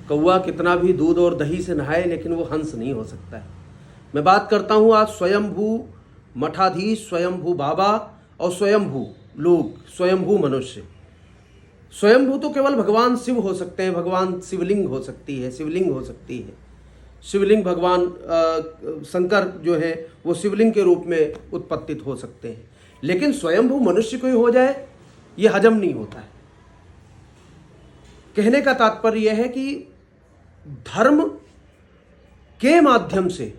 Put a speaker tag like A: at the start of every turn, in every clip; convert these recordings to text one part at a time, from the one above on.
A: कौवा कितना भी दूध और दही से नहाए लेकिन वो हंस नहीं हो सकता है। मैं बात करता हूँ आज स्वयंभू मठाधीश, स्वयंभू बाबा और स्वयंभू लोग, स्वयंभू मनुष्य। स्वयंभू तो केवल भगवान शिव हो सकते हैं, भगवान शिवलिंग हो सकती है, शिवलिंग हो सकती है। शिवलिंग भगवान शंकर जो है वो शिवलिंग के रूप में उत्पत्तित हो सकते हैं, लेकिन स्वयंभू मनुष्य कोई हो जाए ये हजम नहीं होता है। कहने का तात्पर्य यह है कि धर्म के माध्यम से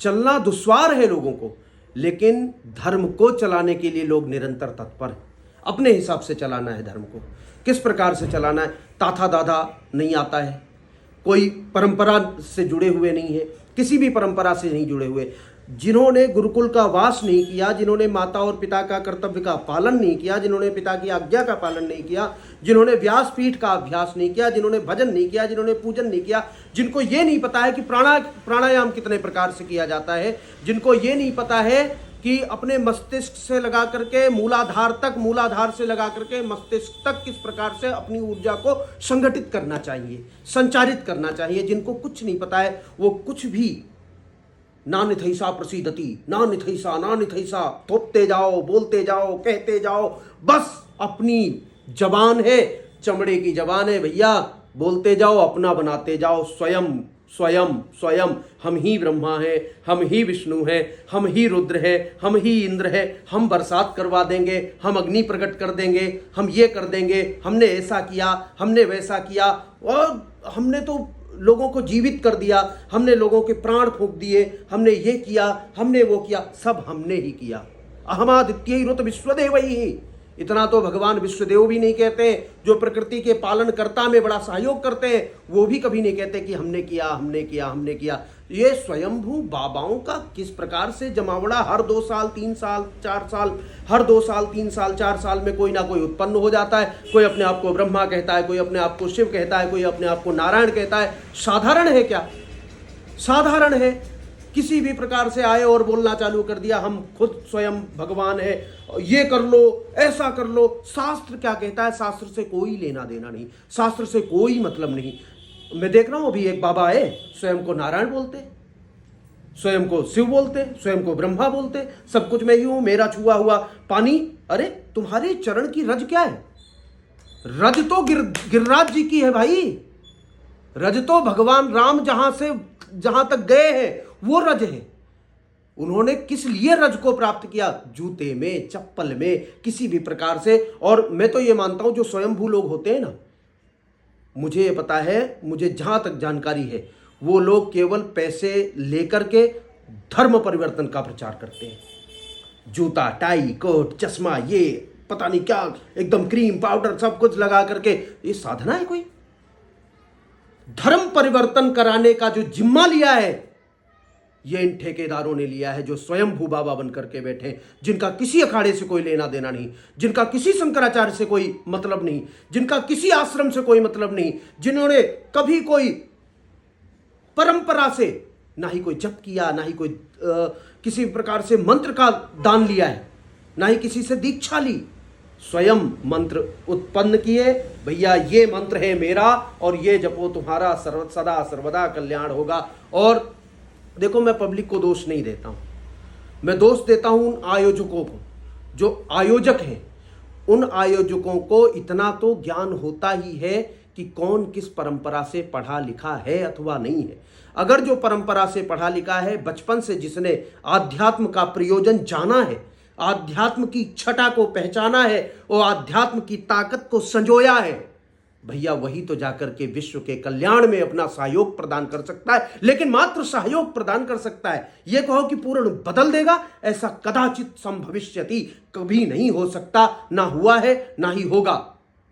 A: चलना दुश्वार है लोगों को, लेकिन धर्म को चलाने के लिए लोग निरंतर तत्पर हैं। अपने हिसाब से चलाना है धर्म को, किस प्रकार से चलाना है। ताथा दादा नहीं आता है, कोई परंपरा से जुड़े हुए नहीं है, किसी भी परंपरा से नहीं जुड़े हुए। जिन्होंने गुरुकुल का वास नहीं किया, जिन्होंने माता और पिता का कर्तव्य का पालन नहीं किया, जिन्होंने पिता की आज्ञा का पालन नहीं किया, जिन्होंने व्यासपीठ का अभ्यास नहीं किया, जिन्होंने भजन नहीं किया, जिन्होंने पूजन नहीं किया, जिनको ये नहीं पता है कि प्राणायाम कितने प्रकार से किया जाता है, जिनको ये नहीं पता है कि अपने मस्तिष्क से लगा करके मूलाधार तक, मूलाधार से लगा करके मस्तिष्क तक किस प्रकार से अपनी ऊर्जा को संगठित करना चाहिए, संचारित करना चाहिए, जिनको कुछ नहीं पता है वो कुछ भी ना निथैसा प्रसीदति, ना निथैसा थोपते जाओ, बोलते जाओ, कहते जाओ। बस अपनी जबान है, चमड़े की जबान है भैया, बोलते जाओ, अपना बनाते जाओ। स्वयं स्वयं स्वयं हम ही ब्रह्मा हैं, हम ही विष्णु हैं, हम ही रुद्र हैं, हम ही इंद्र हैं, हम बरसात करवा देंगे, हम अग्नि प्रकट कर देंगे, हम ये कर देंगे, हमने ऐसा किया, हमने वैसा किया, और हमने तो लोगों को जीवित कर दिया, हमने लोगों के प्राण फूंक दिए, हमने ये किया, हमने वो किया, सब हमने ही किया। अहमादित्य रुत विश्वदेव ही, इतना तो भगवान विश्वदेव भी नहीं कहते। जो प्रकृति के पालन कर्ता में बड़ा सहयोग करते हैं वो भी कभी नहीं कहते कि हमने किया, हमने किया, हमने किया। ये स्वयंभू बाबाओं का किस प्रकार से जमावड़ा हर 2 साल 3 साल 4 साल, हर 2 साल 3 साल 4 साल में कोई ना कोई उत्पन्न हो जाता है। कोई अपने आप को ब्रह्मा कहता है, कोई अपने आप को शिव कहता है, कोई अपने आप को नारायण कहता है। साधारण है क्या? साधारण है। किसी भी प्रकार से आए और बोलना चालू कर दिया, हम खुद स्वयं भगवान है, ये कर लो, ऐसा कर लो। शास्त्र क्या कहता है? शास्त्र से कोई लेना देना नहीं, शास्त्र से कोई मतलब नहीं। मैं देख रहा हूं अभी एक बाबा है, स्वयं को नारायण बोलते, स्वयं को शिव बोलते, स्वयं को ब्रह्मा बोलते, सब कुछ मैं ही हूं, मेरा छुआ हुआ पानी। अरे तुम्हारे चरण की रज क्या है? रज तो गिरिराज जी की है भाई। रज तो भगवान राम जहां तक गए हैं वो रज है। उन्होंने किस लिए रज को प्राप्त किया? जूते में, चप्पल में, किसी भी प्रकार से। और मैं तो ये मानता हूं जो स्वयंभू लोग होते हैं ना, मुझे ये पता है, मुझे जहां तक जानकारी है, वो लोग केवल पैसे लेकर के धर्म परिवर्तन का प्रचार करते हैं। जूता, टाई, कोट, चश्मा, ये पता नहीं क्या, एकदम क्रीम पाउडर सब कुछ लगा करके, ये साधना है कोई? धर्म परिवर्तन कराने का जो जिम्मा लिया है ये इन ठेकेदारों ने लिया है, जो स्वयंभू बाबा बन करके बैठे, जिनका किसी अखाड़े से कोई लेना देना नहीं, जिनका किसी शंकराचार्य से कोई मतलब नहीं, जिनका किसी आश्रम से कोई मतलब नहीं, जिन्होंने कभी कोई परंपरा से ना ही कोई जप किया, ना ही कोई किसी प्रकार से मंत्र का दान लिया है, ना ही किसी से दीक्षा ली। स्वयं मंत्र उत्पन्न किए, भैया ये मंत्र है मेरा और ये जपो, तुम्हारा सदा सर्वदा कल्याण होगा। और देखो, मैं पब्लिक को दोष नहीं देता हूं, मैं दोष देता हूं उन आयोजकों को, जो आयोजक हैं। उन आयोजकों को इतना तो ज्ञान होता ही है कि कौन किस परंपरा से पढ़ा लिखा है अथवा नहीं है। अगर जो परंपरा से पढ़ा लिखा है, बचपन से जिसने आध्यात्म का प्रयोजन जाना है, आध्यात्म की छटा को पहचाना है और आध्यात्म की ताकत को संजोया है, भैया वही तो जाकर के विश्व के कल्याण में अपना सहयोग प्रदान कर सकता है। लेकिन मात्र सहयोग प्रदान कर सकता है, यह कहो कि पूर्ण बदल देगा, ऐसा कदाचित संभविष्यति, कभी नहीं हो सकता, ना हुआ है ना ही होगा।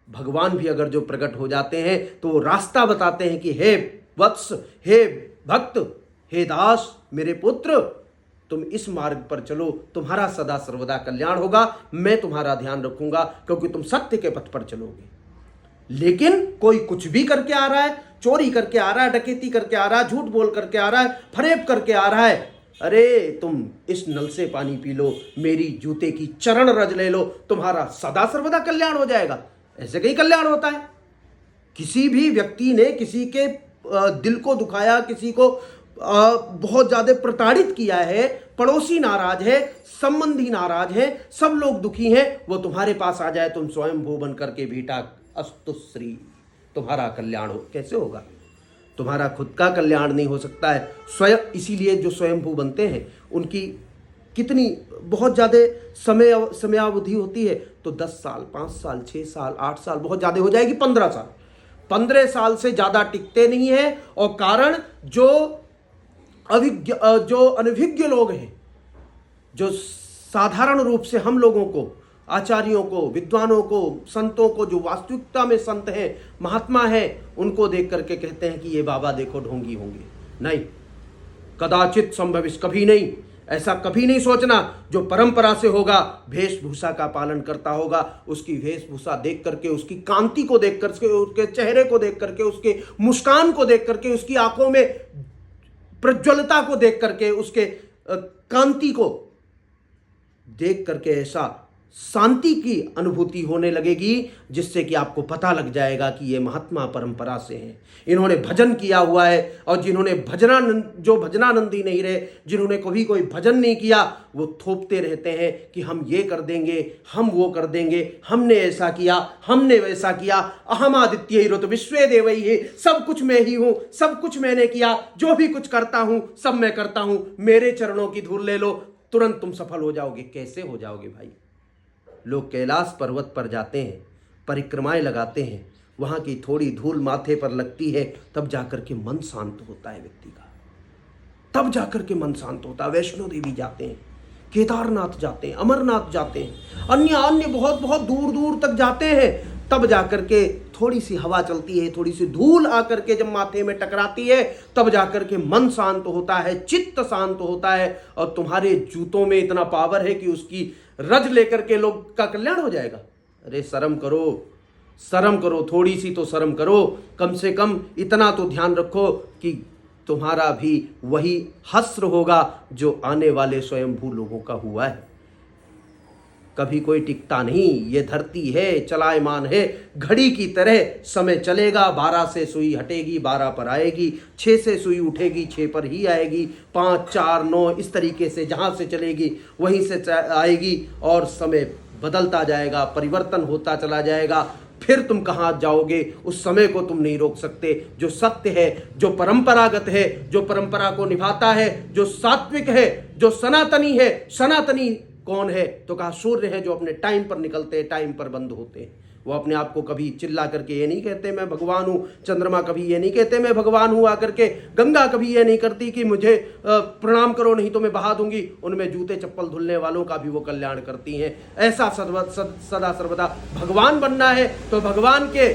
A: भगवान भी अगर जो प्रकट हो जाते हैं तो वो रास्ता बताते हैं कि हे वत्स, हे भक्त, हे दास, मेरे पुत्र, तुम इस मार्ग पर चलो, तुम्हारा सदा सर्वदा कल्याण होगा, मैं तुम्हारा ध्यान रखूंगा, क्योंकि तुम सत्य के पथ पर चलोगे। लेकिन कोई कुछ भी करके आ रहा है, चोरी करके आ रहा है, डकैती करके आ रहा है, झूठ बोल करके आ रहा है, फरेब करके आ रहा है, अरे तुम इस नल से पानी पी लो, मेरी जूते की चरण रज ले लो, तुम्हारा सदा सर्वदा कल्याण हो जाएगा। ऐसे कहीं कल्याण होता है? किसी भी व्यक्ति ने किसी के दिल को दुखाया, किसी को बहुत ज्यादा प्रताड़ित किया है, पड़ोसी नाराज है, संबंधी नाराज है, सब लोग दुखी हैं, वो तुम्हारे पास आ जाए, तुम स्वयं भू बन करके भीटा अस्तु श्री, तुम्हारा कल्याण हो, कैसे होगा? तुम्हारा खुद का कल्याण नहीं हो सकता है स्वयं। इसीलिए जो स्वयंभू बनते हैं उनकी कितनी बहुत ज़्यादा समयावधि होती है, तो 10 साल, 5 साल, 6 साल, 8 साल, बहुत ज़्यादा हो जाएगी 15 साल। 15 साल से ज़्यादा टिकते नहीं है। और कारण जो अनभिज्ञ लोग हैं, जो साधारण रूप से हम लोगों को, आचार्यों को, विद्वानों को, संतों को, जो वास्तविकता में संत हैं, महात्मा हैं, उनको देख करके कहते हैं कि ये बाबा देखो ढोंगी होंगे। नहीं, कदाचित संभवित, कभी नहीं, ऐसा कभी नहीं सोचना। जो परंपरा से होगा, वेशभूषा का पालन करता होगा, उसकी वेशभूषा देख करके, उसकी कांति को देख करके, उसके चेहरे को देख करके, उसके मुस्कान को देख करके, उसकी आंखों में प्रज्वलता को देख करके, उसके कांति को देख करके ऐसा शांति की अनुभूति होने लगेगी, जिससे कि आपको पता लग जाएगा कि ये महात्मा परंपरा से हैं, इन्होंने भजन किया हुआ है। और जिन्होंने जो भजनानंदी नहीं रहे, जिन्होंने कभी कोई भजन नहीं किया, वो थोपते रहते हैं कि हम ये कर देंगे, हम वो कर देंगे, हमने ऐसा किया, हमने वैसा किया, अहम आदित्य ऋत विश्वे देवई है, सब कुछ मैं ही हूं, सब कुछ मैंने किया, जो भी कुछ करता हूं सब मैं करता हूं, मेरे चरणों की धूल ले लो, तुरंत तुम सफल हो जाओगे। कैसे हो जाओगे भाई? लोग कैलाश पर्वत पर जाते हैं, परिक्रमाएं लगाते हैं, वहां की थोड़ी धूल माथे पर लगती है, तब जाकर के मन शांत होता है व्यक्ति का, तब जाकर के मन शांत होता है। वैष्णो देवी जाते हैं, केदारनाथ जाते हैं, अमरनाथ जाते हैं, अन्य बहुत बहुत दूर दूर तक जाते हैं, तब जाकर के थोड़ी सी हवा चलती है, थोड़ी सी धूल आकर के जब माथे में टकराती है, तब जाकर के मन शांत होता है, चित्त शांत होता है। और तुम्हारे जूतों में इतना पावर है कि उसकी रज लेकर के लोग का कल्याण हो जाएगा। अरे शर्म करो, शर्म करो, थोड़ी सी तो शर्म करो, कम से कम इतना तो ध्यान रखो कि तुम्हारा भी वही हस्र होगा जो आने वाले स्वयंभू लोगों का हुआ है। कभी कोई टिकता नहीं, ये धरती है, चलायमान है, घड़ी की तरह समय चलेगा। 12 से सुई हटेगी, 12 पर आएगी, 6 से सुई उठेगी, 6 पर ही आएगी, 5, 4, 9 इस तरीके से जहाँ से चलेगी वहीं से आएगी, और समय बदलता जाएगा, परिवर्तन होता चला जाएगा। फिर तुम कहाँ जाओगे, उस समय को तुम नहीं रोक सकते। जो सत्य है, जो परंपरागत है, जो परंपरा को निभाता है, जो सात्विक है, जो सनातनी है, सनातनी कौन है? तो कहा सूर्य है, जो अपने टाइम पर निकलते हैं, टाइम पर बंद होते हैं। वो अपने आप को कभी चिल्ला करके ये नहीं कहते मैं भगवान हूँ, चंद्रमा कभी ये नहीं कहते मैं भगवान हूँ आकर के, गंगा कभी ये नहीं करती कि मुझे प्रणाम करो नहीं तो मैं बहा दूंगी। उनमें जूते चप्पल धुलने वालों का भी वो कल्याण करती हैं। ऐसा सदा सर्वदा भगवान बनना है तो भगवान के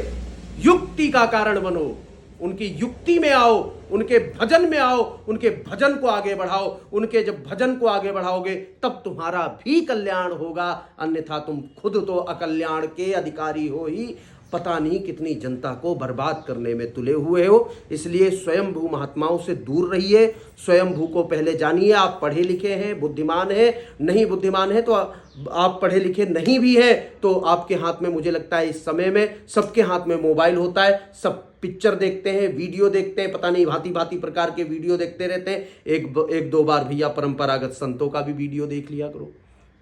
A: युक्ति का कारण बनो, उनकी युक्ति में आओ, उनके भजन में आओ, उनके भजन को आगे बढ़ाओ। उनके जब भजन को आगे बढ़ाओगे तब तुम्हारा भी कल्याण होगा, अन्यथा तुम खुद तो अकल्याण के अधिकारी हो ही, पता नहीं कितनी जनता को बर्बाद करने में तुले हुए हो। इसलिए स्वयंभू महात्माओं से दूर रहिए, स्वयंभू को पहले जानिए। आप पढ़े लिखे हैं, बुद्धिमान हैं, नहीं बुद्धिमान हैं तो आप पढ़े लिखे नहीं भी हैं तो आपके हाथ में, मुझे लगता है इस समय में सबके हाथ में मोबाइल होता है, सब पिक्चर देखते हैं, वीडियो देखते हैं, पता नहीं भांति भांति प्रकार के वीडियो देखते रहते हैं। एक दो बार भैया परंपरागत संतों का भी वीडियो देख लिया करो,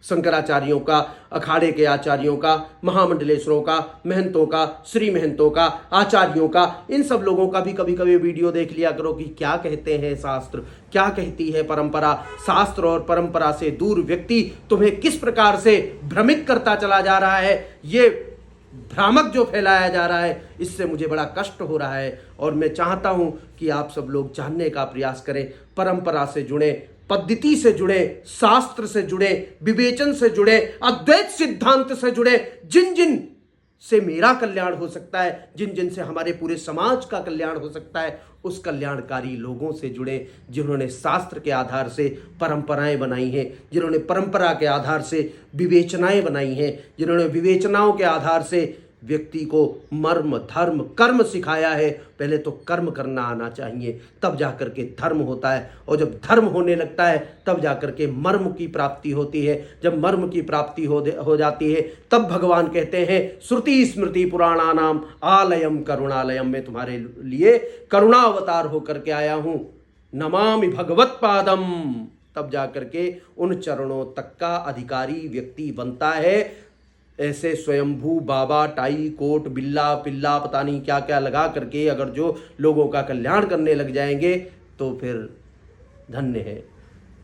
A: शंकराचार्यों का, अखाड़े के आचार्यों का, महामंडलेश्वरों का, महंतों का, श्री महंतों का, आचार्यों का, इन सब लोगों का भी कभी कभी वीडियो देख लिया करो कि क्या कहते हैं शास्त्र, क्या कहती है परंपरा। शास्त्र और परंपरा से दूर व्यक्ति तुम्हें किस प्रकार से भ्रमित करता चला जा रहा है, ये भ्रामक जो फैलाया जा रहा है, इससे मुझे बड़ा कष्ट हो रहा है। और मैं चाहता हूं कि आप सब लोग जानने का प्रयास करें, परंपरा से जुड़े, पद्धति से जुड़े, शास्त्र से जुड़े, विवेचन से जुड़े, अद्वैत सिद्धांत से जुड़े। जिन जिन से मेरा कल्याण हो सकता है, जिन जिन से हमारे पूरे समाज का कल्याण हो सकता है, उस कल्याणकारी लोगों से जुड़े, जिन्होंने शास्त्र के आधार से परंपराएं बनाई हैं, जिन्होंने परंपरा के आधार से विवेचनाएं बनाई हैं, जिन्होंने विवेचनाओं के आधार से व्यक्ति को मर्म धर्म कर्म सिखाया है। पहले तो कर्म करना आना चाहिए, तब जाकर के धर्म होता है। और जब धर्म होने लगता है तब जाकर के मर्म की प्राप्ति होती है। जब मर्म की प्राप्ति हो जाती है तब भगवान कहते हैं श्रुति स्मृति पुराणानाम आलयम करुणालयम, मैं तुम्हारे लिए करुणा अवतार होकर के आया हूं, नमामि भगवत पादम। तब जाकर के उन चरणों तक का अधिकारी व्यक्ति बनता है। ऐसे स्वयंभू बाबा टाई कोट बिल्ला पिल्ला पता नहीं क्या क्या लगा करके अगर जो लोगों का कल्याण करने लग जाएंगे तो फिर धन्य है,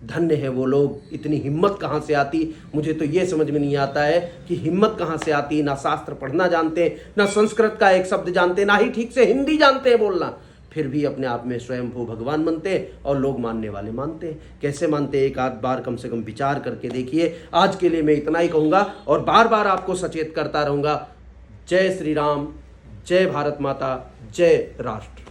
A: धन्य है वो लोग। इतनी हिम्मत कहाँ से आती, मुझे तो ये समझ में नहीं आता है कि हिम्मत कहाँ से आती। ना शास्त्र पढ़ना जानते, ना संस्कृत का एक शब्द जानते, ना ही ठीक से हिंदी जानते हैं बोलना, फिर भी अपने आप में स्वयंभू भगवान बनते हैं और लोग मानने वाले मानते हैं। कैसे मानते हैं, एक आध बार कम से कम विचार करके देखिए। आज के लिए मैं इतना ही कहूँगा और बार बार आपको सचेत करता रहूँगा। जय श्री राम, जय भारत माता, जय राष्ट्र।